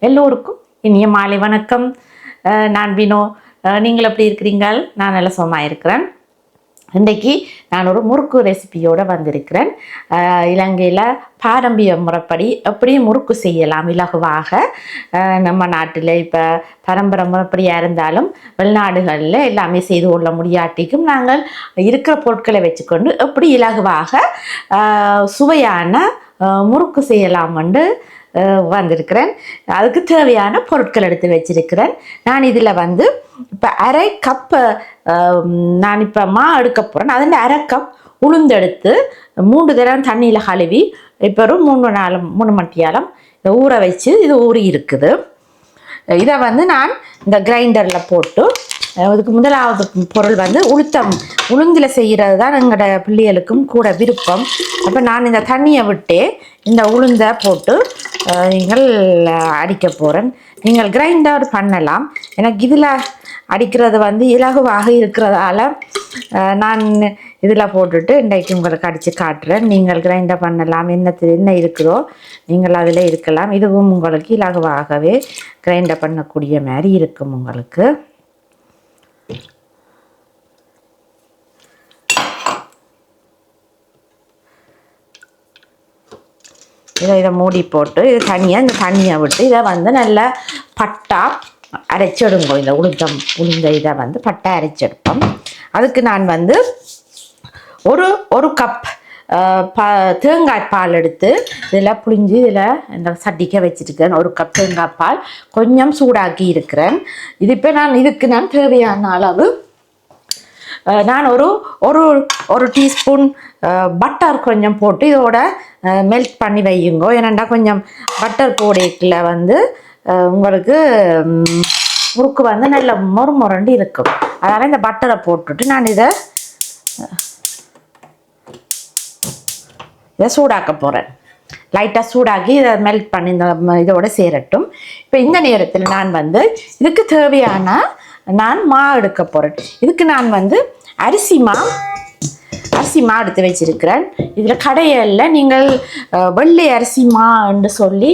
எல்லோருக்கும் இனிய மாலை வணக்கம். நான் வினோ. நீங்கள் எப்படி இருக்கிறீங்கள்? நான் நல்ல சுகமாக இருக்கிறேன். இன்றைக்கு நான் ஒரு முறுக்கு ரெசிபியோடு வந்திருக்கிறேன். இலங்கையில் பாரம்பரிய முறைப்படி எப்படி முறுக்கு செய்யலாம் இலகுவாக. நம்ம நாட்டில் இப்போ பரம்பரை முறைப்படியாக இருந்தாலும் வெளிநாடுகளில் எல்லாமே செய்து கொள்ள முடியாட்டிக்கும் நாங்கள் இருக்கிற பொருட்களை வச்சுக்கொண்டு எப்படி இலகுவாக சுவையான முறுக்கு செய்யலாம்னு வந்திருக்கிறேன். அதுக்கு தேவையான பொருட்கள் எடுத்து வச்சிருக்கிறேன். நான் இதில் இப்போ அரை கப்பு நான் இப்போ எடுக்க போகிறேன். அதில் அரை கப் உளுந்தெடுத்து 3 தடவை தண்ணியில் கழுவி இப்போ ஒரு 3 மணித்தியாலம் இதை ஊற வச்சு இது ஊறி இருக்குது. இதை நான் இந்த கிரைண்டரில் போட்டு அதுக்கு முதலாவது பொருள் உளுந்தில் செய்கிறது தான் எங்களோட பிள்ளைகளுக்கும் கூட விருப்பம். அப்போ நான் இந்த தண்ணியை விட்டு இந்த உளுந்தை போட்டு நீங்கள் அடிக்க போகிறேன். நீங்கள் கிரைண்டர் பண்ணலாம். எனக்கு இதில் அடிக்கிறது இலகுவாக இருக்கிறதால நான் இதில் போட்டுட்டு இன்றைக்கு உங்களுக்கு அடித்து காட்டுறேன். நீங்கள் கிரைண்டர் பண்ணலாம். என்ன இருக்குதோ நீங்கள் அதில் இருக்கலாம். இதுவும் உங்களுக்கு இலகுவாகவே கிரைண்டர் பண்ணக்கூடிய மாதிரி இருக்கும். உங்களுக்கு இதை மூடி போட்டு இது இந்த தண்ணியை விட்டு இதை நல்லா பட்டா அரைச்செடுங்கோ. இந்த உளுந்த இதை பட்டா அரைச்செடுப்போம். அதுக்கு நான் ஒரு கப் தேங்காய் பால் எடுத்து இதில் புளிஞ்சு இதில் இந்த சட்டிக்க வச்சுருக்கிறேன். ஒரு கப் தேங்காய் பால் கொஞ்சம் சூடாக்கி இருக்கிறேன். இது இப்போ இதுக்கு நான் தேவையான அளவு நான் ஒரு டீஸ்பூன் பட்டர் கொஞ்சம் போட்டு இதோட மெல்ட் பண்ணி வையுங்கோ. ஏன்னாண்டா கொஞ்சம் பட்டர் போடையில் உங்களுக்கு முறுக்கு நல்ல மொறுமொரண்டு இருக்கும். அதனால் இந்த பட்டரை போட்டுட்டு நான் இதை சூடாக்க போகிறேன். லைட்டாக சூடாக்கி இதை மெல்ட் பண்ணி இதோட சேரட்டும். இப்போ இந்த நேரத்தில் நான் இதுக்கு தேவையான மா எடுக்க போகிறேன். இதுக்கு நான் அரிசி மா எடுத்து வச்சிருக்கிறேன். இதில் கடையில் நீங்கள் வெள்ளை அரிசி மா என்று சொல்லி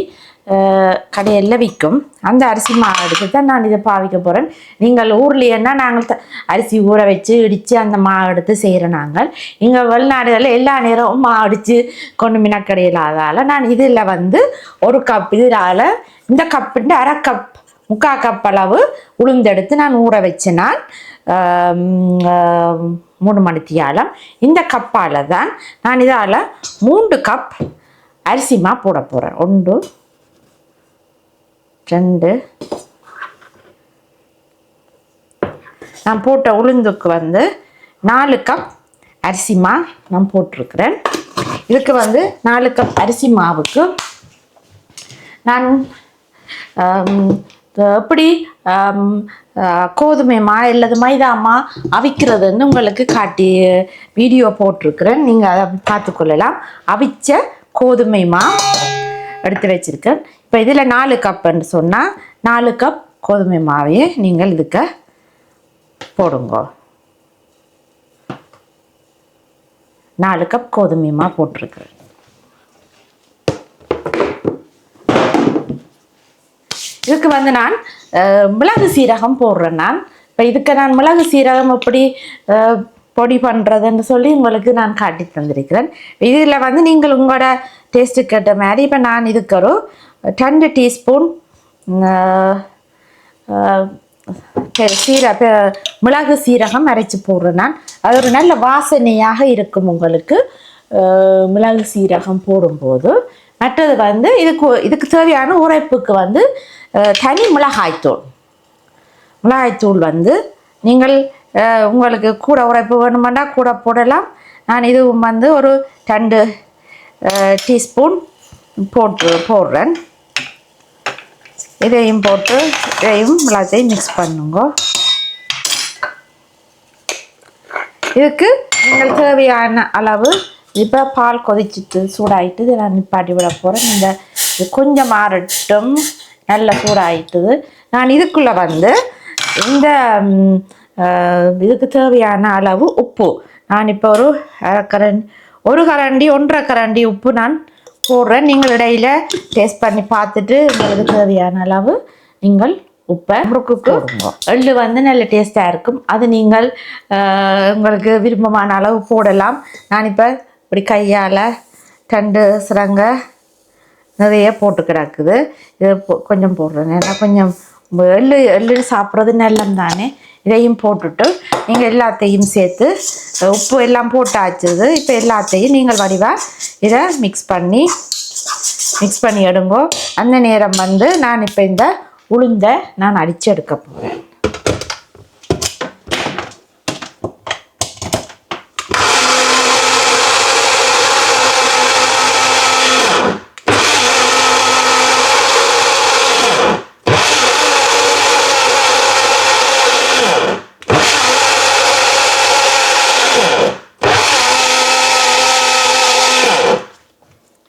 கடையில் விற்கும். அந்த அரிசி மா எடுத்து தான் நான் இதை பாவிக்க போகிறேன். நீங்கள் ஊர்லேன்னா நாங்கள் அரிசி ஊற வச்சு இடித்து அந்த மா எடுத்து செய்கிறோம். நாங்கள் இங்கே வெளிநாடுகளில் எல்லா நேரமும் மா அடித்து கொண்டு மினக்கடையில்லாதால் நான் இதில் ஒரு கப் இதில் இந்த கப்புண்டு அரை கப் 3/4 கப் அளவு உளுந்தெடுத்து நான் ஊற வச்சேன். நான் 3 மணித்தியாலம் இந்த கப்பால் தான் நான் இதால் 3 கப் அரிசி மா போட போகிறேன். 1 2 நான் போட்ட உளுந்துக்கு 4 கப் அரிசி மா நான் போட்டிருக்கிறேன். இதுக்கு 4 கப் அரிசி மாவுக்கு நான் எப்படி கோதுமை மா இல்லது மைதா மா அவிக்கிறதுன்னு உங்களுக்கு காட்டி வீடியோ போட்டிருக்கிறேன். நீங்கள் அதை பார்த்துக்கொள்ளலாம். அவிச்ச கோதுமை மா எடுத்து வச்சுருக்கேன். இப்போ இதில் 4 கப்புன்னு சொன்னால் 4 கப் கோதுமை மாவையே நீங்கள் இதுக்கு போடுங்க. 4 கப் கோதுமை மா போட்டிருக்கிறேன். இதுக்கு நான் மிளகு சீரகம் போடுறேன். நான் இப்போ இதுக்கு நான் மிளகு சீரகம் எப்படி பொடி பண்ணுறதுன்னு சொல்லி உங்களுக்கு நான் காட்டி தந்திருக்கிறேன். இதில் நீங்கள் உங்களோட டேஸ்ட்டுக்கு ஏற்ற மாதிரி இப்போ நான் இதுக்கு ஒரு 2 டீஸ்பூன் மிளகு சீரகம் அரைச்சி போடுறேன். நான் அது ஒரு நல்ல வாசனையாக இருக்கும் உங்களுக்கு மிளகு சீரகம் போடும்போது. மற்றது இதுக்கு தேவையான உரைப்புக்கு தனி மிளகாய்த்தூள் நீங்கள் உங்களுக்கு கூட உரைப்பு வேணுமெண்டா கூட போடலாம். நான் இதுவும் ஒரு 2 டீஸ்பூன் போடுறேன். இதையும் போட்டு எல்லாத்தையும் மிக்ஸ் பண்ணுங்க. இதுக்கு நீங்கள் தேவையான அளவு இப்போ பால் கொதிச்சுட்டு சூடாயிட்டு இதை நான் நிப்பாட்டி விட போகிறேன். இது கொஞ்சம் மாறட்டும். நல்லா சூடாயிட்டுது. நான் இதுக்குள்ளே இந்த இதுக்கு தேவையான அளவு உப்பு நான் இப்போ ஒரு கரண்டி 1.5 கரண்டி உப்பு நான் போடுறேன். நீங்கள் இடையில டேஸ்ட் பண்ணி பார்த்துட்டு உங்களுக்கு தேவையான அளவு நீங்கள் உப்பை முறுக்குக்கு எள்ளு வந்து நல்ல டேஸ்ட்டாக இருக்கும். அது நீங்கள் உங்களுக்கு விருப்பமான அளவு போடலாம். நான் இப்போ இப்படி கையால் 2 சிரங்க நிறைய போட்டு கிடக்குது. இது கொஞ்சம் போடுறேன். ஏன்னா கொஞ்சம் எள்ளு சாப்பிட்றது நல்லம் தானே. இதையும் போட்டுட்டு நீங்கள் எல்லாத்தையும் சேர்த்து உப்பு எல்லாம் போட்டாச்சுது. இப்போ எல்லாத்தையும் நீங்கள் வடிவாக இதை மிக்ஸ் பண்ணி எடுங்கோ. அந்த நேரம் வந்து நான் இப்போ இந்த உளுந்தை நான் அடித்து எடுக்க போகிறேன்.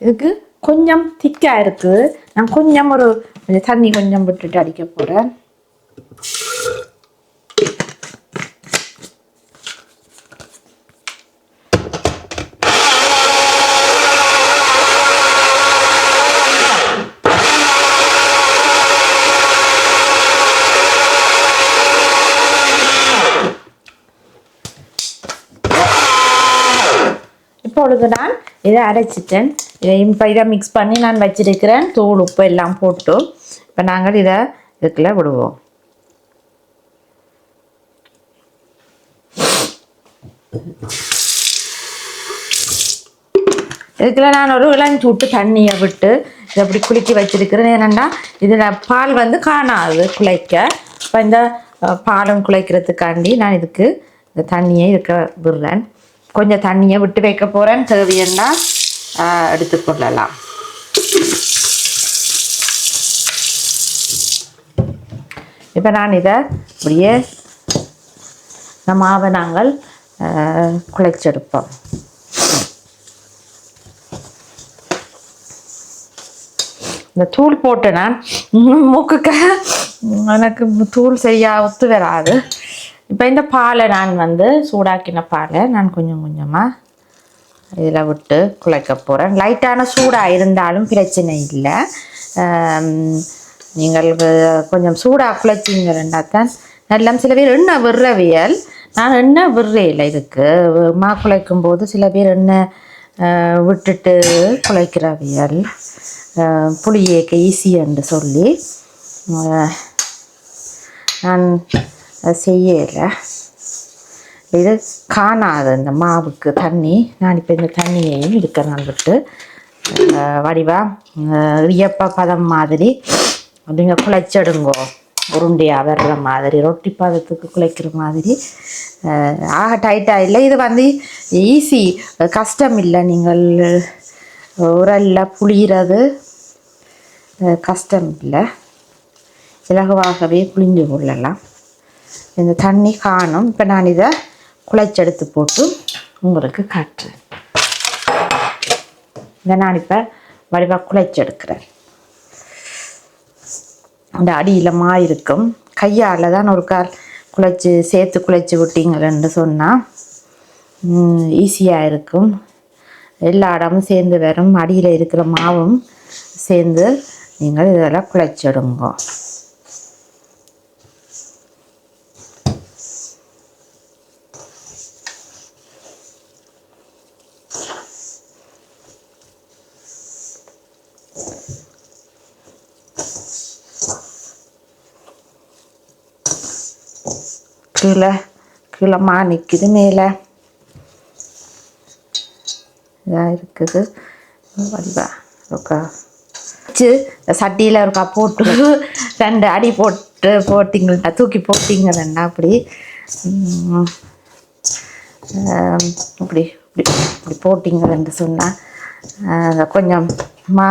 இதுக்கு கொஞ்சம் திக்காக இருக்குது. நான் கொஞ்சம் ஒரு தண்ணி கொஞ்சம் விட்டுட்டு அடிக்க போகிறேன். இப்பொழுது நான் இதை அரைச்சிட்டேன். இதை மிக்ஸ் பண்ணி நான் வச்சிருக்கிறேன். தூள் உப்பு எல்லாம் போட்டு இப்போ நாங்கள் இதை இதுக்குள்ள விடுவோம். இதுக்குள்ள நான் ஒரு இளஞ்சூட்டு தண்ணியை விட்டு இதை அப்படி குலுக்கி வச்சிருக்கிறேன். ஏன்னா இதில் பால் வந்து காணாது குலைக்க. இப்போ இந்த பாலும் குலைக்கிறதுக்காண்டி நான் இதுக்கு இந்த தண்ணியை இருக்க விடுறேன். கொஞ்சம் தண்ணியை விட்டு வைக்க போகிறேன். தேவைன்னா எடுத்துக்கொள்ளலாம். இப்போ நான் இதை அப்படியே இந்த மாவை நாங்கள் குழைச்செடுப்போம். இந்த தூள் போட்டு நான் மூக்குக்கு எனக்கு தூள் சரியாக ஒத்து வராது. இப்போ இந்த பாலை நான் வந்து சூடாக்கின பாலை நான் கொஞ்சம் கொஞ்சமாக இதில் விட்டு குழைக்க போகிறேன். லைட்டான சூடாக இருந்தாலும் பிரச்சனை இல்லை. நீங்கள் கொஞ்சம் சூடாக குழைச்சிங்கன்னா தான் நல்லா. சில பேர் எண்ணெய் விடுறவியல், நான் எண்ணெய் விடுறே இல்லை. இதுக்கு மா குழைக்கும் போது சில பேர் எண்ணெய் விட்டுட்டு குழைக்கிறவியல் புளியேக்க ஈஸின்னு சொல்லி நான் செய்யலை. இது காணாது இந்த மாவுக்கு தண்ணி. நான் இப்போ இந்த தண்ணியையும் இருக்க நான் விட்டு வடிவாக இடியப்ப பதம் மாதிரி அப்படிங்க குழைச்செடுங்கோ. உருண்டையாக வர்ற மாதிரி ரொட்டி பதத்துக்கு குழைக்கிற மாதிரி. ஆக டைட்டாக இல்லை. இது வந்து ஈஸி, கஷ்டம் இல்லை. நீங்கள் உரல்ல புளிகிறது கஷ்டம் இல்லை. இலகுவாகவே புளிஞ்சு கொள்ளலாம். இந்த தண்ணி காணும். இப்போ நான் இதை குழைச்செடுத்து போட்டு உங்களுக்கு காட்டுறேன். இதை நான் இப்போ வடிவாக குழைச்செடுக்கிறேன். அந்த அடியில் மா இருக்கும். கையால் தான் ஒரு கால் சேர்த்து குழைச்சி விட்டீங்களன்னு சொன்னால் ஈஸியாக இருக்கும். எல்லா இடமும் சேர்ந்து வரும். அடியில் இருக்கிற மாவும் சேர்ந்து நீங்கள் இதெல்லாம் குழைச்செடுங்க. கீழே மா நிற்குது. மேலே இதாக இருக்குது. வடிவா ஒருக்கா வச்சு சட்டியில் ஒருக்கா போட்டு 2 அடி போட்டிங்கன்னா தூக்கி போட்டிங்கன்னா அப்படி இப்படி இப்படி இப்படி போட்டிங்கன்னு சொன்னால் கொஞ்சம் மா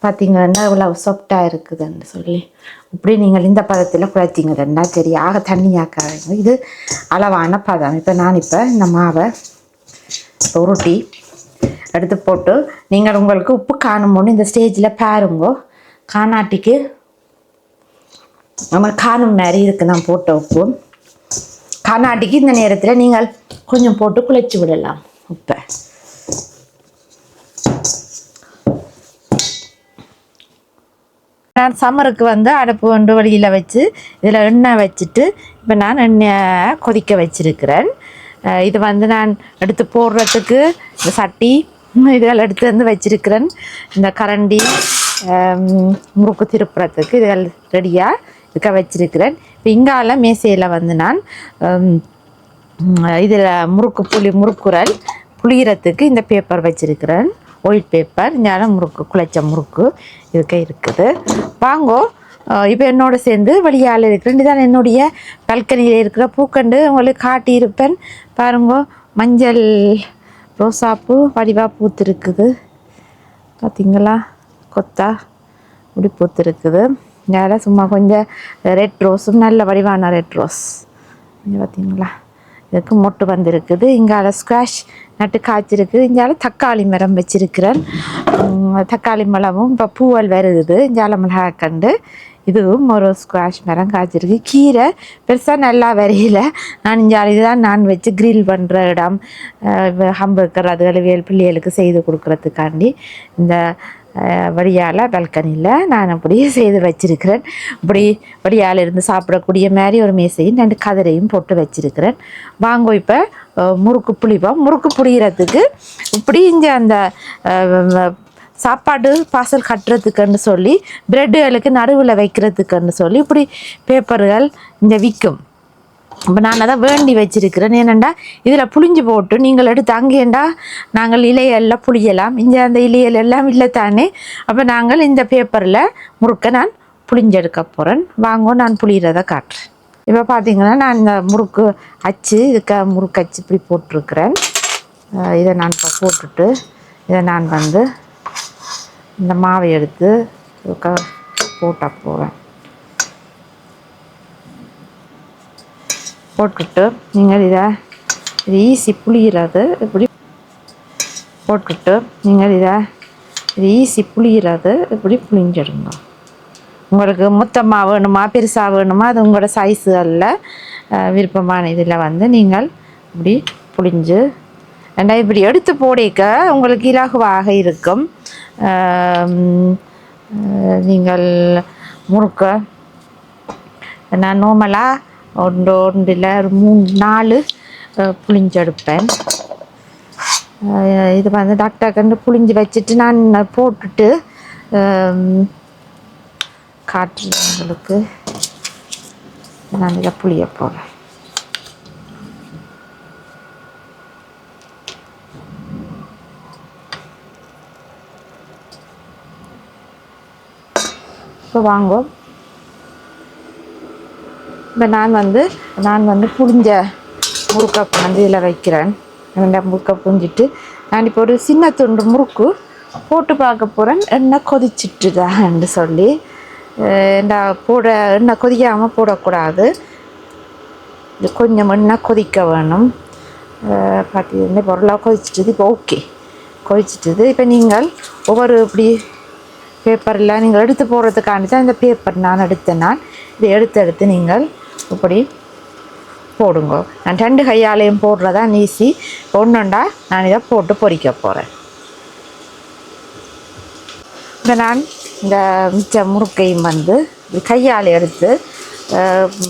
பார்த்தீங்கன்னா இவ்வளோ சாஃப்டாக இருக்குதுன்னு சொல்லி இப்படி நீங்கள் இந்த பதத்தில் குழைச்சிங்கன்னா சரி. ஆக தண்ணியாக்காதீங்க. இது அளவான பதம். இப்போ நான் இந்த மாவை உருட்டி எடுத்து போட்டு நீங்கள் உங்களுக்கு உப்பு காணும்போது இந்த ஸ்டேஜில் பாருங்கோ. காணாட்டிக்கு நம்ம காணும் மாதிரி இருக்குது. நான் போட்ட உப்பு காணாட்டிக்கு இந்த நேரத்தில் நீங்கள் கொஞ்சம் போட்டு குழைச்சி விடலாம் உப்பை. நான் சம்மருக்கு வந்து அடுப்பு கொண்டு வெளியில் வச்சு இதில் எண்ணெய் வச்சுட்டு இப்போ நான் எண்ணெயை கொதிக்க வச்சுருக்கிறேன். இது வந்து நான் எடுத்து போடுறதுக்கு இந்த சட்டி இதெல்லாம் எடுத்து வந்து வச்சுருக்கிறேன். இந்த கரண்டி முறுக்கு திருப்புறத்துக்கு இதெல்லாம் ரெடியாக இருக்க வச்சுருக்கிறேன். இப்போ இங்கால மேசையில் வந்து நான் இதில் முறுக்குரல் புளியறதுக்கு இந்த பேப்பர் வச்சுருக்கிறேன். ஒயிட் பேப்பர் இங்கே முறுக்கு குழைச்ச முறுக்கு இதுக்கு இருக்குது. வாங்கோ இப்போ என்னோட சேர்ந்து வழியால் இருக்கிறேன். இதுதான் என்னுடைய பல்கனியில் இருக்கிற பூக்கண்டு உங்களுக்கு காட்டியிருப்பேன். பாருங்கோ, மஞ்சள் ரோசாப்பூ வடிவாக பூத்துருக்குது பார்த்திங்களா, கொத்தா இப்படி பூத்துருக்குது. இங்கே சும்மா கொஞ்சம் ரெட் ரோஸும் நல்ல வடிவான ரெட் ரோஸ் இங்கே பார்த்திங்களா, இதுக்கு மொட்டு வந்திருக்குது. இங்கால ஸ்குவாஷ் நட்டு காய்ச்சிருக்குது. இங்கால தக்காளி மரம் வச்சிருக்கிறேன். தக்காளி மரமும் இப்போ பூவல் வருது. இங்கால மிளகாய் கண்டு இதுவும் ஒரு ஸ்குவாஷ் மரம் காய்ச்சிருக்கு. கீரை பெருசாக நல்லா வரையில. நான் இங்கால இதுதான் நான் வச்சு கிரில் பண்ணுற இடம், ஹம்பர்கர் அதுகளை பிள்ளைகளுக்கு செய்து கொடுக்குறதுக்காண்டி இந்த வழியால் பல்கனியில் நான் அப்படி செய்து வச்சுருக்கிறேன். இப்படி வழியால் இருந்து சாப்பிடக்கூடிய மாதிரி ஒரு மேசையும் 2 கதிரையும் போட்டு வச்சுருக்கிறேன். வாங்கோ இப்போ முறுக்கு புளிப்போம். முறுக்கு புளிகிறதுக்கு இப்படி இங்கே அந்த சாப்பாடு பார்சல் கட்டுறதுக்குன்னு சொல்லி ப்ரெட்டுகளுக்கு நடுவில் வைக்கிறதுக்குன்னு சொல்லி இப்படி பேப்பர்கள் இங்கே விற்கும். இப்போ நான் அதை வேண்டி வச்சுருக்கிறேன். ஏனெண்டா இதில் புளிஞ்சு போட்டு நீங்கள் எடுத்து அங்கேண்டா நாங்கள் இலையெல்லாம் புளியலாம். இங்கே அந்த இலையல் எல்லாம் இல்லை தானே. அப்போ நாங்கள் இந்த பேப்பரில் முறுக்க நான் புளிஞ்செடுக்க போகிறேன். வாங்க நான் புளிகிறத காட்டுறேன். இப்போ பார்த்திங்கன்னா நான் இந்த முறுக்கு அச்சு இதுக்கு முறுக்கு அச்சு இப்படி போட்டிருக்கிறேன். இதை நான் இப்போ போட்டுட்டு இதை நான் வந்து இந்த மாவை எடுத்து போட்ட போகிறேன். போட்டுட்டு நீங்கள் இதை ஈஸி புளிகிறது இப்படி போட்டுட்டு நீங்கள் இதை ஈஸி புளிகிறது இப்படி புளிஞ்சிடுங்க. உங்களுக்கு மொத்தமாக வேணுமா பெருசாக வேணுமா அது உங்களோட சைஸு அல்ல, விருப்பமான இதில் வந்து நீங்கள் இப்படி புளிஞ்சு ஏன்னா இப்படி எடுத்து போடிக்க உங்களுக்கு இலகுவாக இருக்கும். நீங்கள் முறுக்க நான் நார்மலாக ஒன்றில் 3-4 புளிஞ்செடுப்பேன். இது வந்து டாக்டர் புளிஞ்சு வச்சுட்டு நான் போட்டுட்டு காட்டுறேன் உங்களுக்கு. நான் இதை புளிய போகிறேன். இப்போ வாங்கோ, இப்போ நான் வந்து புளிஞ்ச முறுக்கை வந்து இதில் வைக்கிறேன். முறுக்கை புரிஞ்சிட்டு நான் இப்போ ஒரு சின்ன துண்டு முறுக்கு போட்டு பார்க்க போகிறேன். எண்ணெய் கொதிச்சிட்டுதான்னு சொல்லி எண்ணெய் கொதிக்காமல் போடக்கூடாது. இது கொஞ்சம் எண்ணெய் கொதிக்க வேணும். பார்த்தீங்கன்னா பொருளாக கொதிச்சிட்டுது. இப்போ ஓகே கொதிச்சிட்டுது. இப்போ நீங்கள் ஒவ்வொரு இப்படி பேப்பரில் நீங்கள் எடுத்து போடுறதுக்காண்டி தான் இந்த பேப்பர் நான் இதை எடுத்து நீங்கள் இப்படி போடுங்க. நான் 2 கையாலையும் போடுறதா ஈஸி. ஒன்றுண்டா நான் இதை போட்டு பொரிக்க போகிறேன். இப்போ நான் இந்த மிச்ச முறுக்கையும் வந்து கையால் எடுத்து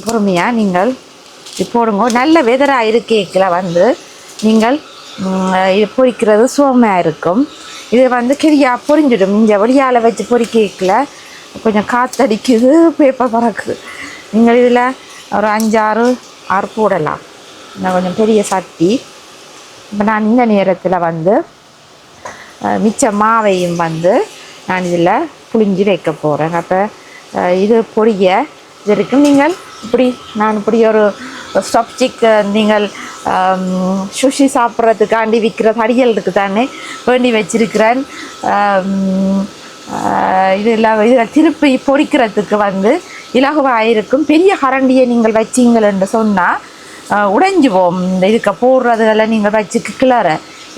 பொறுமையாக நீங்கள் இது போடுங்க. நல்ல வெதராக இருக்கேக்கில் வந்து நீங்கள் இது பொரிக்கிறது சுவமாக இருக்கும். இது வந்து கிரியாக பொரிஞ்சிடும். இந்த வழியால் வச்சு பொரிக்கல கொஞ்சம் காற்றடிக்குது, பேப்பர் பறக்குது. நீங்கள் இதில் ஒரு 5-6 போடலாம். இன்னும் கொஞ்சம் பெரிய சட்டி. இப்போ நான் இந்த நேரத்தில் வந்து மிச்ச மாவையும் வந்து நான் இதில் புளிஞ்சு வைக்க போகிறேன். அப்போ இது பொரிய இது இருக்கும். நீங்கள் நான் இப்படி ஒரு ஸ்டாப்ஸ்டிக் நீங்கள் சுஷி சாப்பிட்றதுக்காண்டி விற்கிற தடியல் இருக்குது தானே வேண்டி வச்சிருக்கிறேன். இதில் திருப்பி பொரிக்கிறதுக்கு வந்து இலகுவாக இருக்கும். பெரிய கரண்டியை நீங்கள் வச்சிங்கள் என்று சொன்னால் உடைஞ்சுவோம். இந்த இதுக்கு போடுறதுல நீங்கள் வச்சு கிளற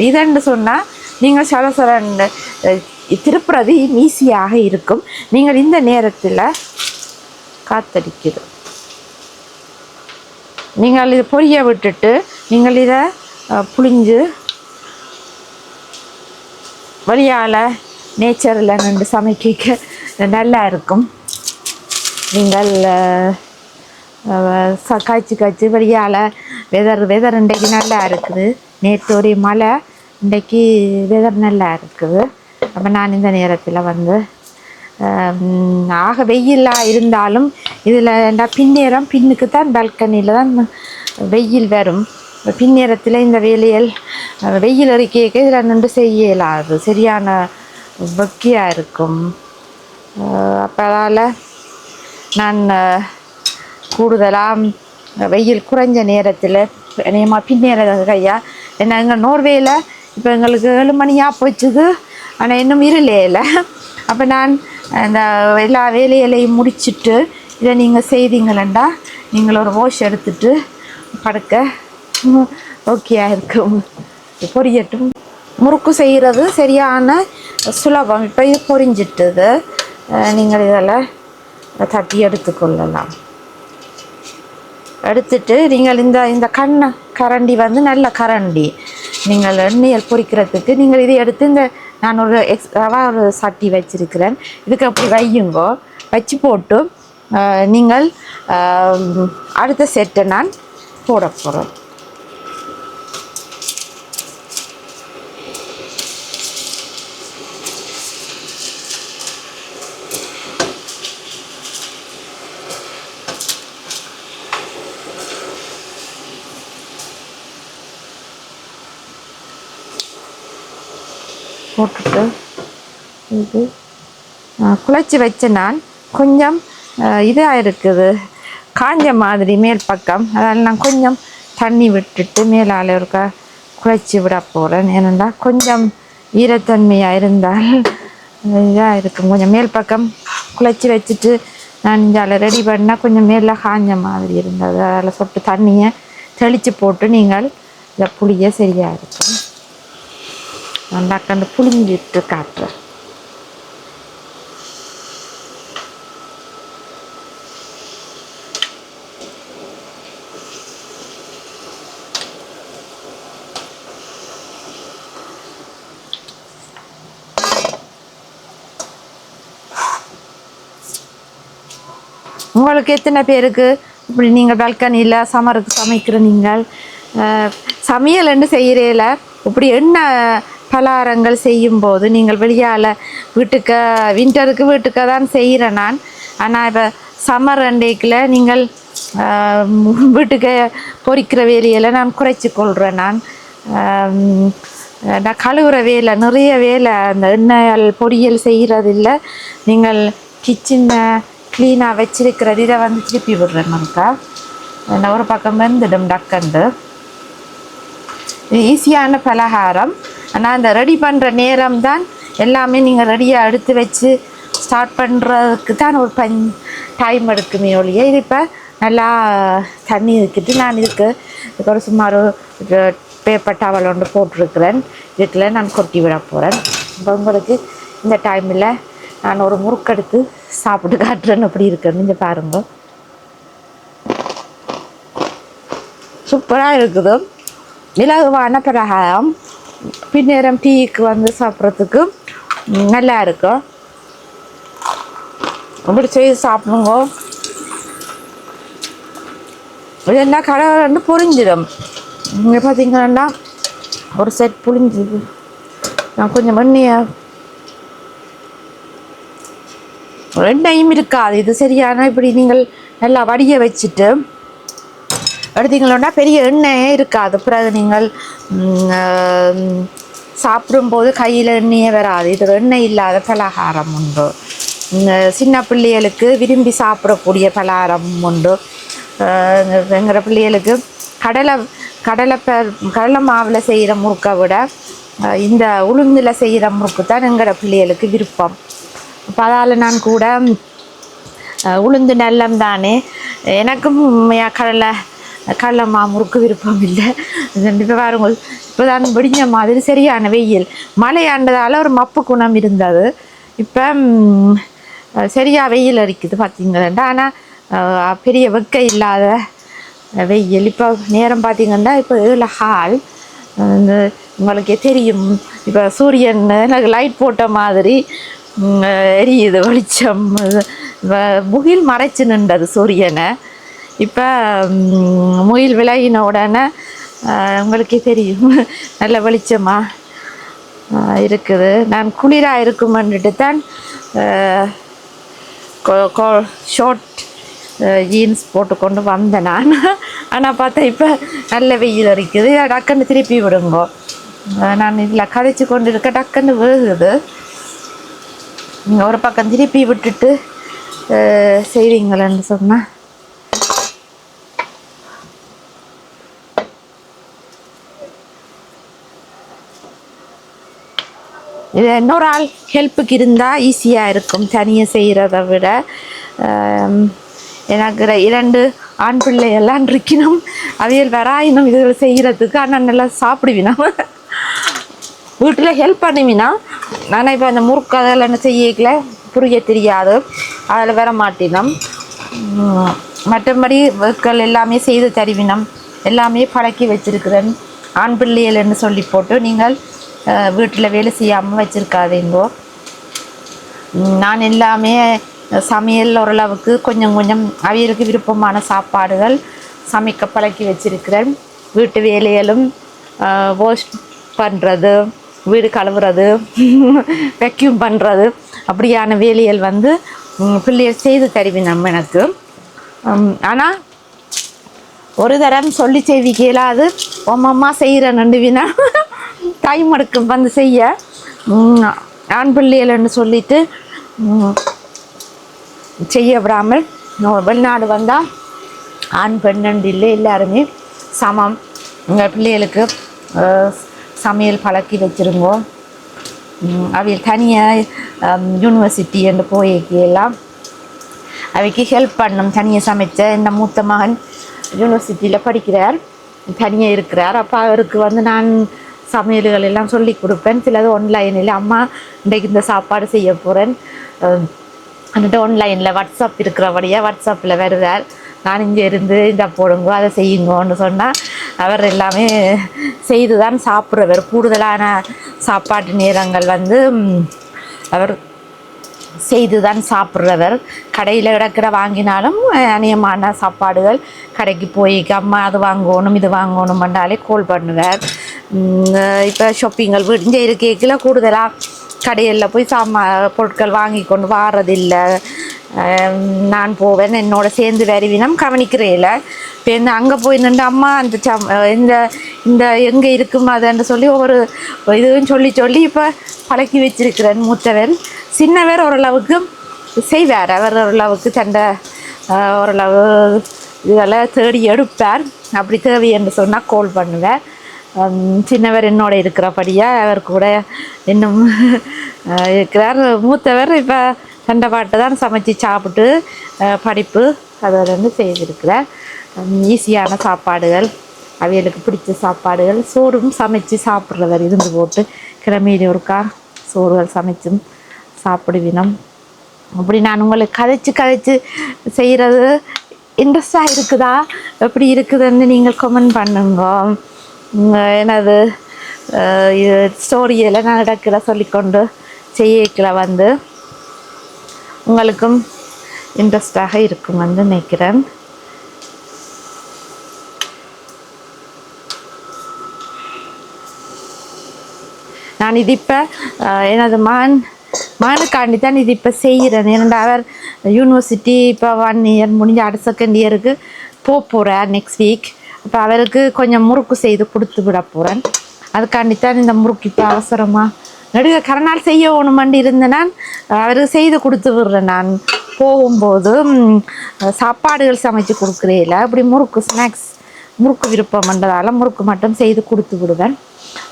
இதென்று சொன்னால் நீங்கள் சலசலன்னு திருப்புறது ஈஸியாக இருக்கும். நீங்கள் இந்த நேரத்தில் காத்தடிக்குது. நீங்கள் இதை பொரிய விட்டுட்டு நீங்கள் இதை புளிஞ்சு வழியால் நேச்சரில் நின்று சமைக்க நல்லா இருக்கும். நீங்கள் காய்ச்சி வெளியால் வெதர் இன்றைக்கு நல்லா இருக்குது. நேற்று ஒரு மழை, இன்றைக்கு வெதர் நல்லா இருக்குது. அப்போ நான் இந்த நேரத்தில் வந்து ஆக வெயிலாக இருந்தாலும் இதில் பின்னேரம் பின்னுக்கு தான் பால்கனியில் தான் வெயில் வரும். பின்னேரத்தில் இந்த வேலையில் வெயில் அறிக்கைக்கு இதில் நின்று செய்ய இயலாது, சரியான வெக்கையாக இருக்கும். அப்போ அதால் நான் கூடுதலாக வெயில் குறைஞ்ச நேரத்தில் பின்னேற கையா. ஏன்னா எங்கள் நோர்வேயில் இப்போ எங்களுக்கு 7 மணியாக போச்சுது, ஆனால் இன்னும் இருளையில். அப்போ நான் இந்த எல்லா வேலைகளையும் முடிச்சுட்டு இதை நீங்கள் செய்தீங்களா நீங்கள் ஒரு வாஷ் எடுத்துட்டு படுக்க ஓகேயா இருக்கும். பொரியட்டும். முறுக்கு செய்கிறது சரியான சுலபம். இப்போ இது பொரிஞ்சிட்டுது. நீங்கள் இதில் தட்டி எடுத்துக்கொள்ளலாம். எடுத்துட்டு நீங்கள் இந்த கரண்டி வந்து நல்ல கரண்டி, நீங்கள் எண்ணெயில் பொரிக்கிறதுக்கு நீங்கள் இதை எடுத்து நான் ஒரு எக்ஸ்ட்ராவாக ஒரு சட்டி வச்சிருக்கிறேன், இதுக்கு அப்படி வையுங்கோ. வச்சு போட்டு நீங்கள் அடுத்த செட்டை நான் போட போகிறேன். போட்டுட்டு இது குழச்சி வச்ச நான் கொஞ்சம் இதாக இருக்குது, காஞ்ச மாதிரி மேல் பக்கம். அதனால் நான் கொஞ்சம் தண்ணி விட்டுட்டு மேலால் ஒருக்கா குழச்சி விட போகிறேன். ஏனென்றால் கொஞ்சம் ஈரத்தன்மையாக இருந்தால் இதாக இருக்கும். கொஞ்சம் மேல் பக்கம் குழச்சி வச்சுட்டு நான் இதில் ரெடி பண்ணால் கொஞ்சம் மேலே காஞ்ச மாதிரி இருந்தது. அதில் சொட்டு தண்ணியை தெளித்து போட்டு நீங்கள் இந்த புளியை சரியாக இருக்கும். நல்லா கண்டு புளிஞ்சிட்டு காட்டுறேன். உங்களுக்கு எத்தனை பேருக்கு இப்படி நீங்கள் பால்கனியில் சமருக்கு சமைக்கிற நீங்கள் சமையல் என்று செய்கிறேல இப்படி எண்ணெய் பலகாரங்கள் செய்யும்போது நீங்கள் வெளியால் வின்டருக்கு வீட்டுக்கு தான் செய்கிறேன் நான். ஆனால் இப்போ சம்மர் அண்டைக்கில் நீங்கள் வீட்டுக்கு பொரிக்கிற வேலையில் நான் குறைச்சி கொள்கிறேன். நான் கழுவுற வேலை நிறைய வேலை, அந்த எண்ணெய் பொரியல் செய்கிறதில்ல. நீங்கள் கிச்சனை க்ளீனாக வச்சிருக்கிறது இதை வந்து திருப்பி விடுறேன். நமக்கா நான் ஒரு பக்கம் வெந்துடும் டக்கண்டு. ஈஸியான பலகாரம். ஆனால் அந்த ரெடி பண்ணுற நேரம் தான் எல்லாமே நீங்கள் ரெடியாக எடுத்து வச்சு ஸ்டார்ட் பண்ணுறதுக்கு தான் ஒரு டைம் எடுக்குமே ஒழிய. இது இப்போ நல்லா தண்ணி இருக்கிட்டு நான் இதுக்கு ஒரு சுமார் பேப்பர் டவல் ஒன்று போட்டிருக்கிறேன். இதுக்குள்ள நான் கொட்டி விட போகிறேன். இப்போ உங்களுக்கு இந்த டைமில் நான் ஒரு முறுக்கெடுத்து சாப்பிட்டு காட்டுறேன்னு எப்படி இருக்குன்னு இங்கே பாருங்க. சூப்பராக இருக்குது. இலகுவான பலகாரம், பின்னேரம் டீக்கு வந்து சாப்பிட்றதுக்கு நல்லா இருக்கும். அப்படி செய்து சாப்பிடுங்க. இதெல்லாம் கடை பொரிஞ்சிடும். இங்கே பார்த்தீங்கன்னா ஒரு செட் புளிஞ்சிது. நான் கொஞ்சம் எண்ணெயும் இருக்காது. இது சரியான இப்படி நீங்கள் நல்லா வடிய வச்சுட்டு எடுத்தீங்களா பெரிய எண்ணெயே இருக்காது. பிறகு நீங்கள் சாப்பிடும்போது கையில் எண்ணெயே வராது. இது எண்ணெய் இல்லாத பலகாரம் உண்டு. சின்ன பிள்ளைகளுக்கு விரும்பி சாப்பிடக்கூடிய பலகாரம் உண்டு. எங்கிற பிள்ளைகளுக்கு கடலை மாவில் செய்கிற முறுக்கை விட இந்த உளுந்தில் செய்கிற முறுக்கு தான் எங்கிற பிள்ளைகளுக்கு விருப்பம். அப்போ அதால் நான் கூட உளுந்து நல்லம் தானே, எனக்கும் கடலை முறுக்கு விருப்பம் இல்லை. இப்போ பாருங்க, இப்போ தான் விடிஞ்ச மாதிரி சரியான வெயில். மழையாண்டதால் ஒரு மப்பு குணம் இருந்தது. இப்போ சரியாக வெயில் அடிக்குது பார்த்தீங்களா. ஆனால் பெரிய வெக்கை இல்லாத வெயில். இப்போ நேரம் பார்த்தீங்கன்னா இப்போ 7:15. உங்களுக்கே தெரியும் இப்போ சூரியன் எனக்கு லைட் போட்ட மாதிரி எரியுது வெளிச்சம். முகில் மறைச்சு நின்றது சூரியனை. இப்போ முகில் விலகின உடனே உங்களுக்கே தெரியும் நல்ல வெளிச்சமாக இருக்குது. நான் குளிராக இருக்குமென்னுட்டு தான் ஷார்ட் ஜீன்ஸ் போட்டுக்கொண்டு வந்தேன் நான். ஆனால் பார்த்தா இப்போ நல்ல வெயில் இருக்குது. டக்குன்னு திருப்பி விடுங்கோ. நான் இதில் கதைச்சு கொண்டு இருக்க டக்குன்னு வேகுது. ஒரு பக்கம் திருப்பி விட்டுட்டு செய்வீங்களேன்னு சொன்னால் இது இன்னொரு ஆள் ஹெல்ப்புக்கு இருந்தால் ஈஸியாக இருக்கும் தனியாக செய்கிறத விட. எனக்கு 2 ஆண் பிள்ளையெல்லாம் இருக்கணும். அவியல் வராயினும் இதுகள் செய்கிறதுக்கு. ஆனால் நல்லா சாப்பிடுவினா வீட்டில் ஹெல்ப் பண்ணுவினா. ஆனால் இப்போ அந்த முறுக்கு அதில் என்ன செய்யல புரிய தெரியாது, அதில் வர மாட்டினோம். மற்றபடி வெக்கள் எல்லாமே செய்து தருவினம், எல்லாமே பழக்கி வச்சிருக்கிறேன். ஆண் பிள்ளைகள்னு சொல்லி போட்டு நீங்கள் வீட்டில் வேலை செய்யாமல் வச்சுருக்காதீங்கோ. நான் எல்லாமே சமையல் ஓரளவுக்கு கொஞ்சம் கொஞ்சம் அவியலுக்கு விருப்பமான சாப்பாடுகள் சமைக்க பழக்கி வச்சிருக்கிறேன். வீட்டு வேலைகளும் வாஷ் பண்ணுறது, வீடு கழுவுறது, வெக்யூம் பண்ணுறது அப்படியான வேலைகள் வந்து பிள்ளைகள் செய்து தருவேன் நம்ம எனக்கு. ஆனால் ஒரு தரம் சொல்லி செய்விக்கல அது உம்மம்மா செய்கிற நண்டுவினா டைம் எடுக்கும் வந்து செய்ய. ஆண் பிள்ளைகள்னு சொல்லிட்டு செய்ய விடாமல் வெளிநாடு வந்தால் ஆண் பெண்ணண்டு இல்லை, எல்லாருமே சமம். உங்கள் பிள்ளைகளுக்கு சமையல் பழக்கி வச்சுருங்கோ. அவையில் தனியாக யூனிவர்சிட்டி என்று போய்க்கலாம் அவைக்கு ஹெல்ப் பண்ணும். தனியாக சமைச்ச இந்த மூத்த மகன் யூனிவர்சிட்டியில் படிக்கிறார், தனியாக இருக்கிறார். அப்போ அவருக்கு வந்து நான் சமையல்கள் எல்லாம் சொல்லி கொடுப்பேன். சிலது ஆன்லைனில் அம்மா இன்றைக்கு இந்த சாப்பாடு செய்ய போகிறேன் வந்துட்டு ஆன்லைனில் வாட்ஸ்அப் இருக்கிறபடியாக வாட்ஸ்அப்பில் வருவார். நான் இங்கே இருந்து இந்த போடுங்கோ அதை செய்யுங்கோன்னு சொன்னால் அவர் எல்லாமே செய்து தான் சாப்பிட்றவர். கூடுதலான சாப்பாட்டு நேரங்கள் வந்து அவர் செய்து தான் சாப்பிட்றவர். கடையில் கிடக்கிற வாங்கினாலும் அநேகமான சாப்பாடுகள் கடைக்கு போய் அம்மா அது வாங்கணும் இது வாங்கணும் பண்ணாலே கோல் பண்ணுவார். இப்போ ஷாப்பிங்கள் இங்கே இருக்கையில் கூடுதலாக கடையில் போய் பொருட்கள் வாங்கி கொண்டு வாரதில்லை. நான் போவேன், என்னோட சேர்ந்து வருவினம் கவனிக்கிறேல. இப்போ என்ன அங்கே போய் நின்று அம்மா அந்த இந்த இந்த எங்கே இருக்கும் அதுன்னு சொல்லி ஒவ்வொரு இதுவும் சொல்லி சொல்லி இப்போ பழக்கி வச்சிருக்கிறேன். மூத்தவர் சின்னவர் ஓரளவுக்கு செய்வார். அவர் ஓரளவுக்கு சண்டை ஓரளவு இதெல்லாம் தேடி எடுப்பார். அப்படி தேவை என்று சொன்னால் கோல் பண்ணுவார். சின்னவர் என்னோட இருக்கிறபடியாக அவர் கூட இன்னும் இருக்கிறார். மூத்தவர் இப்போ சண்டை பாட்டு தான் சமைச்சி சாப்பிட்டு படிப்பு அதை வந்து செய்திருக்கிறார். ஈஸியான சாப்பாடுகள், அவைகளுக்கு பிடிச்ச சாப்பாடுகள், சோறும் சமைச்சு சாப்பிட்றவர் இருந்து போட்டு கிழமையில ஒருக்கா சோறுகள் சமைச்சும் சாப்பிடுவினம். அப்படி நான் உங்களுக்கு கதைச்சு செய்கிறது இன்ட்ரெஸ்டாக இருக்குதா எப்படி இருக்குதுன்னு நீங்கள் கமெண்ட் பண்ணுங்க. எனது ஸ்டோரியெல்லாம் நான் நடக்கிற சொல்லிக்கொண்டு செய்யக்கில் வந்து உங்களுக்கும் இன்ட்ரெஸ்டாக இருக்கும் வந்து நினைக்கிறேன். நான் இது இப்போ எனது மகனுக்காண்டி தான் இது இப்போ செய்கிறேன். ஏன்னா அவர் யூனிவர்சிட்டி இப்போ 1 இயர் முடிஞ்ச அடுத்த 2nd இயருக்கு போகிறார் நெக்ஸ்ட் வீக். இப்போ அவருக்கு கொஞ்சம் முறுக்கு செய்து கொடுத்து விட போகிறேன். அதுக்காண்டித்தான் இந்த முறுக்கு இப்போ அவசரமாக நடுக கரநாள் செய்ய ஒன்றுமண்டி இருந்தேன். நான் அவருக்கு செய்து கொடுத்து விடுறேன். நான் போகும்போது சாப்பாடுகள் சமைச்சு கொடுக்குறேல இப்படி முறுக்கு ஸ்நாக்ஸ் முறுக்கு விருப்பம் பண்ணுறதால முறுக்கு மட்டும் செய்து கொடுத்து விடுவேன்.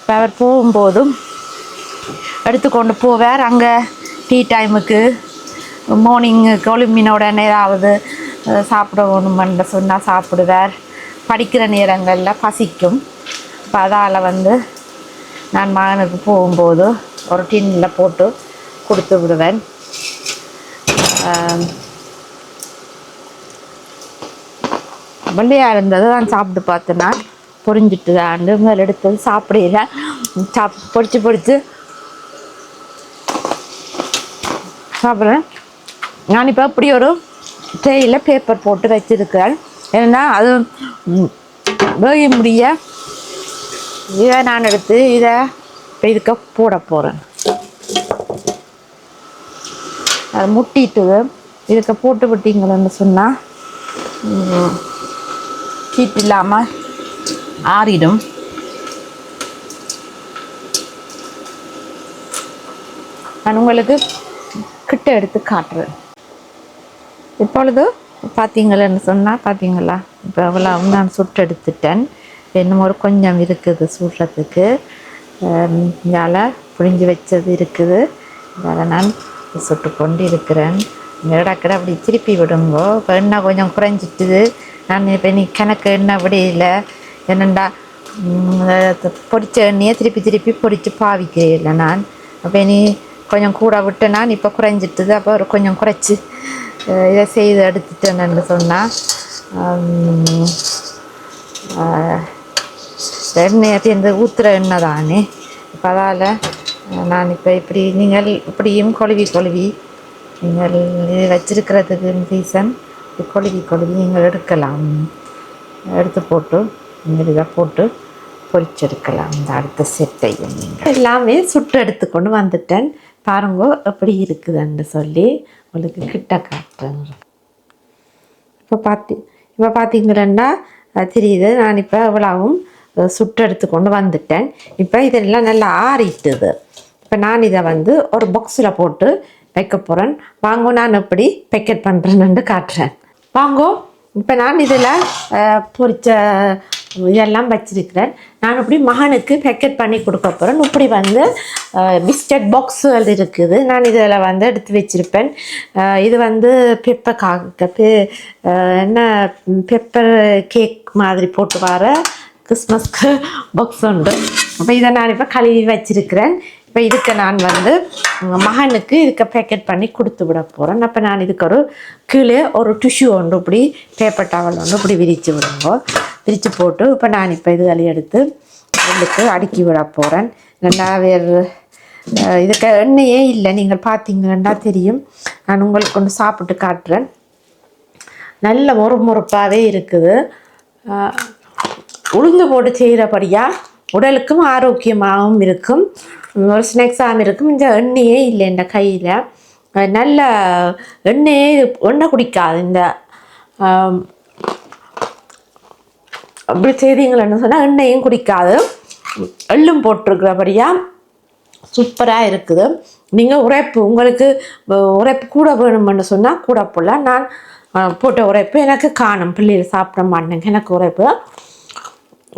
இப்போ அவர் போகும்போதும் எடுத்துக்கொண்டு போவார். அங்கே டீ டைமுக்கு மார்னிங்கு ஒளிமினோட ஏதாவது சாப்பிட ஒன்றுமன்ற சொன்னால் சாப்பிடுவார். படிக்கிற நேரங்களில் பசிக்கும். இப்போ அதால் வந்து நான் மகனுக்கு போகும்போது ஒரு டின்னில் போட்டு கொடுத்து விடுவேன். வெள்ளையாக இருந்தது நான் சாப்பிட்டு பார்த்தேன்னா பொரிஞ்சிட்டு தான் முதல் எடுத்தது சாப்பிடல. பொடிச்சு சாப்பிட்றேன். நான் இப்போ இப்படி ஒரு ட்ரேயில் பேப்பர் போட்டு வச்சிருக்கிறேன். ஏன்னா அது வேக முடிய இதை நான் எடுத்து இதை இதுக்க போட போகிறேன். அது முட்டிட்டு இதுக்க போட்டு விட்டீங்களன்னு சொன்னால் ஹீட் இல்லாமல் ஆறிடும். நான் உங்களுக்கு கிட்ட எடுத்து காட்டுறேன். இப்பொழுது பார்த்தீங்களன்னு சொன்னால் பார்த்தீங்களா, இப்போ அவ்வளோ நான் சுட்டு எடுத்துட்டேன். இன்னும் ஒரு கொஞ்சம் இருக்குது சுடுறதுக்கு. இதால் புழிஞ்சு வச்சது இருக்குது. இதால் நான் சுட்டு கொண்டு இருக்கிறேன். இடக்கிட அப்படி திருப்பி விடுங்கோ. இப்போ எண்ணெய் கொஞ்சம் குறைஞ்சிட்டுது. நான் இப்போ நீ கணக்கு எண்ணெய் விடையில என்னெண்டா பொரிச்ச எண்ணெயை திருப்பி திருப்பி பொரித்து பாவிக்கிறேன் இல்லை நான். அப்போ நீ கொஞ்சம் கூட விட்டு நான் இப்போ குறைஞ்சிட்டுது. அப்போ ஒரு கொஞ்சம் குறைச்சி இதை செய்து எடுத்துட்டேன்னு சொன்னால் எண்ணெயை சேர்ந்து ஊற்றுற எண்ணெய் தானே. இப்போ அதால் நான் இப்போ இப்படி நீங்கள் இப்படியும் கொழுவி நீங்கள் வச்சிருக்கிறதுக்கு ரீசன் கொழுவி நீங்கள் எடுக்கலாம். எடுத்து போட்டு நீங்கள் இதை போட்டு பொரிச்செடுக்கலாம். இந்த அடுத்த செட்டையும் நீங்கள் எல்லாமே சுட்டு எடுத்துக்கொண்டு வந்துட்டேன். பாருங்கோ எப்படி இருக்குதுன்னு சொல்லி உங்களுக்கு கிட்ட காட்டுறேன். இப்போ பார்த்தீங்கன்னா தெரியுது. நான் இப்போ இவ்வளவும் சுட்டு எடுத்து கொண்டு வந்துட்டேன். இப்போ இதெல்லாம் நல்லா ஆறிட்டுது. இப்போ நான் இதை ஒரு பாக்ஸில் போட்டு வைக்க போகிறேன். வாங்கோ நான் எப்படி பேக்கெட் பண்ணுறேன்னு காட்டுறேன். வாங்கோ. இப்போ நான் இதில் பொரிச்ச இதெல்லாம் வச்சிருக்கிறேன். நான் இப்படி மகனுக்கு பேக்கெட் பண்ணி கொடுக்க போகிறேன். இப்படி பிஸ்கட் பாக்ஸுகள் இருக்குது. நான் இதில் எடுத்து வச்சுருப்பேன். இது பெப்பர் என்ன பெப்பர் கேக் மாதிரி போட்டு வர கிறிஸ்மஸ்க்கு பாக்ஸ் உண்டு. அப்போ இதை நான் இப்போ கழுவி வச்சிருக்கிறேன். இப்போ இதுக்கு நான் மகனுக்கு இதுக்கு பேக்கெட் பண்ணி கொடுத்து விட போகிறேன். அப்போ நான் இதுக்கு ஒரு கீழே ஒரு டிஷ்யூ ஒன்று இப்படி பேப்பர் டவல் ஒன்று இப்படி விரித்து விடுங்கோ. விரித்து போட்டு இப்போ நான் இப்போ இதுகளை எடுத்து உங்களுக்கு அடுக்கி விட போகிறேன். நல்லா வேறு இதுக்கு எண்ணெயே இல்லை. நீங்கள் பார்த்தீங்கன்னா தெரியும். நான் உங்களுக்கு கொண்டு சாப்பிட்டு காட்டுறேன். நல்ல முறுமுறுப்பாகவே இருக்குது. உளுந்து போட்டு செய்கிறபடியாக உடலுக்கும் ஆரோக்கியமாகவும் இருக்கும். ஒரு ஸ்நாக்ஸாகவும் இருக்கும். இந்த எண்ணெயே இல்லை இந்த கையில். நல்ல எண்ணெய் குடிக்காது. இந்த அப்படி செய்தீங்களன்னு சொன்னால் எண்ணெயும் குடிக்காது. எள்ளும் போட்டிருக்கிறபடியாக சூப்பராக இருக்குது. நீங்கள் உங்களுக்கு உரைப்பு கூட வேணுமென்னு சொன்னால் கூட போடலாம். நான் போட்ட உரைப்பு எனக்கு காணும். பிள்ளைகள் சாப்பிட மாட்டேங்க. எனக்கு உரைப்பு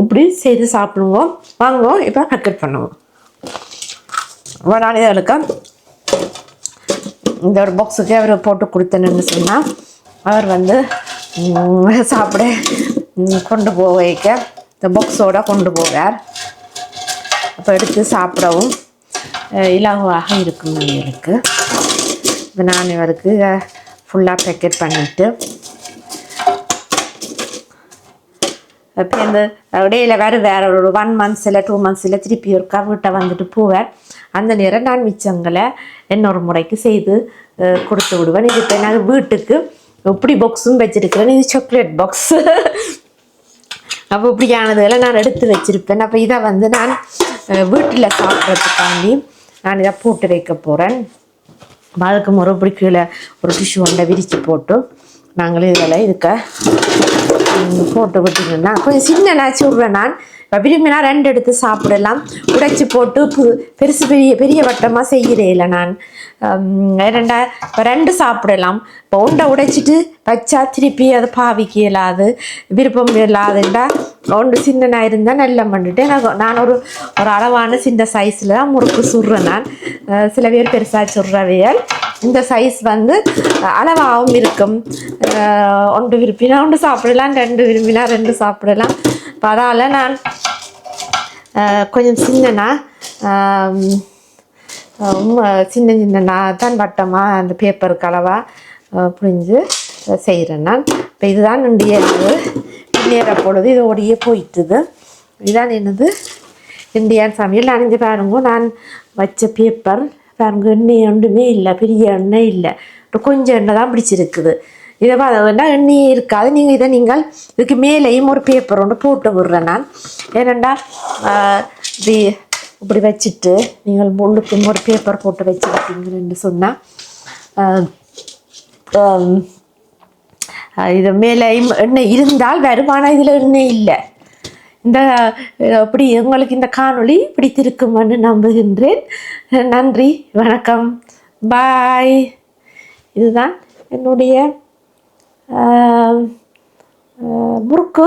இப்படி செய்து சாப்பிடுவோம். வாங்குவோம். இப்போ பேக்கெட் பண்ணுவோம். நான் இதற்கு இந்த ஒரு பாக்ஸுக்கு அவர் போட்டு கொடுத்தேன்னு சொன்னால் அவர் சாப்பிட கொண்டு போக இந்த பாக்ஸோடு கொண்டு போவார். அப்போ எடுத்து சாப்பிடவும் இலகுவாக இருக்கும் இவருக்கு. இப்போ நான் இவருக்கு ஃபுல்லாக பேக்கெட் பண்ணிவிட்டு இப்போ இந்த இடையில வேறு ஒரு 1 month 2 months திருப்பி ஒருக்கா வீட்டை போவார். அந்த நேரம் நான் மிச்சங்களை இன்னொரு முறைக்கு செய்து கொடுத்து விடுவேன். இது இப்போ நான் வீட்டுக்கு இப்படி பாக்ஸும் வச்சுருக்கிறேன். இது சாக்லேட் பாக்ஸ். அப்போ இப்படியானதெல்லாம் நான் எடுத்து வச்சுருப்பேன். அப்போ இதை நான் வீட்டில் சாப்பிட்றதுக்காண்டி நான் இதை போட்டு வைக்க போகிறேன். அதுக்கு மறுபடி கீழே ஒரு டிஷ்யூ ஒன்றை விரித்து போட்டு நாங்களே இதுக்க போட்டு விட்டுங்கன்னா கொஞ்சம் சின்ன நாச்சு விட்றேன். நான் இப்போ விரும்பினா 2 எடுத்து சாப்பிடலாம். உடைச்சி போட்டு பெரிய வட்டமாக செய்கிறேன் இல்லை நான். இப்போ 2 சாப்பிடலாம். இப்போ உண்டை உடைச்சிட்டு வச்சா திருப்பி அதை பாவிக்க இயலாது, விருப்பம் இல்லாதுண்டா. ஒன்று சின்னனா இருந்தால் நல்லா பண்ணிட்டு நான் ஒரு அளவான சின்ன சைஸில் தான் முறுக்கு சுடுறேன். நான் சில பேர் பெருசாக சுடுறவையால் இந்த சைஸ் அளவாகவும் இருக்கும். 1 விரும்பினா 1 சாப்பிடலாம், 2 விரும்பினா 2 சாப்பிடலாம். இப்போ அதால் நான் கொஞ்சம் சின்னனா சின்ன தான் வட்டமாக அந்த பேப்பருக்கு அளவாக புரிஞ்சு செய்கிறேன் நான். இப்போ இதுதான் இந்திய நேர பொழுது இதோடையே போயிட்டுது. இதுதான் என்னது இந்தியான் சமையல். நான் பாருங்க நான் வச்ச பேப்பர் பாருங்க எண்ணெய் ஒன்றுமே இல்லை, பெரிய எண்ணெய் இல்லை, கொஞ்சம் எண்ணெய் தான் பிடிச்சிருக்குது. இதை வேணா எண்ணெயே இருக்காது. நீங்கள் இதுக்கு மேலேயும் ஒரு பேப்பர் ஒன்று போட்டு விடுறேன் நான். ஏனெண்டா இப்படி வச்சுட்டு நீங்கள் முள்ளுக்கும் ஒரு பேப்பர் போட்டு வச்சுக்கிட்டீங்கன்னு சொன்னால் இது மேலேயும் எண்ணெய் இருந்தால் வருமானம், இதில் எண்ணெய் இல்லை. இந்த அப்படி உங்களுக்கு இந்த காணொளி பிடித்திருக்குமென்னு நம்புகின்றேன். நன்றி, வணக்கம், பாய். இதுதான் என்னுடைய முறுக்கு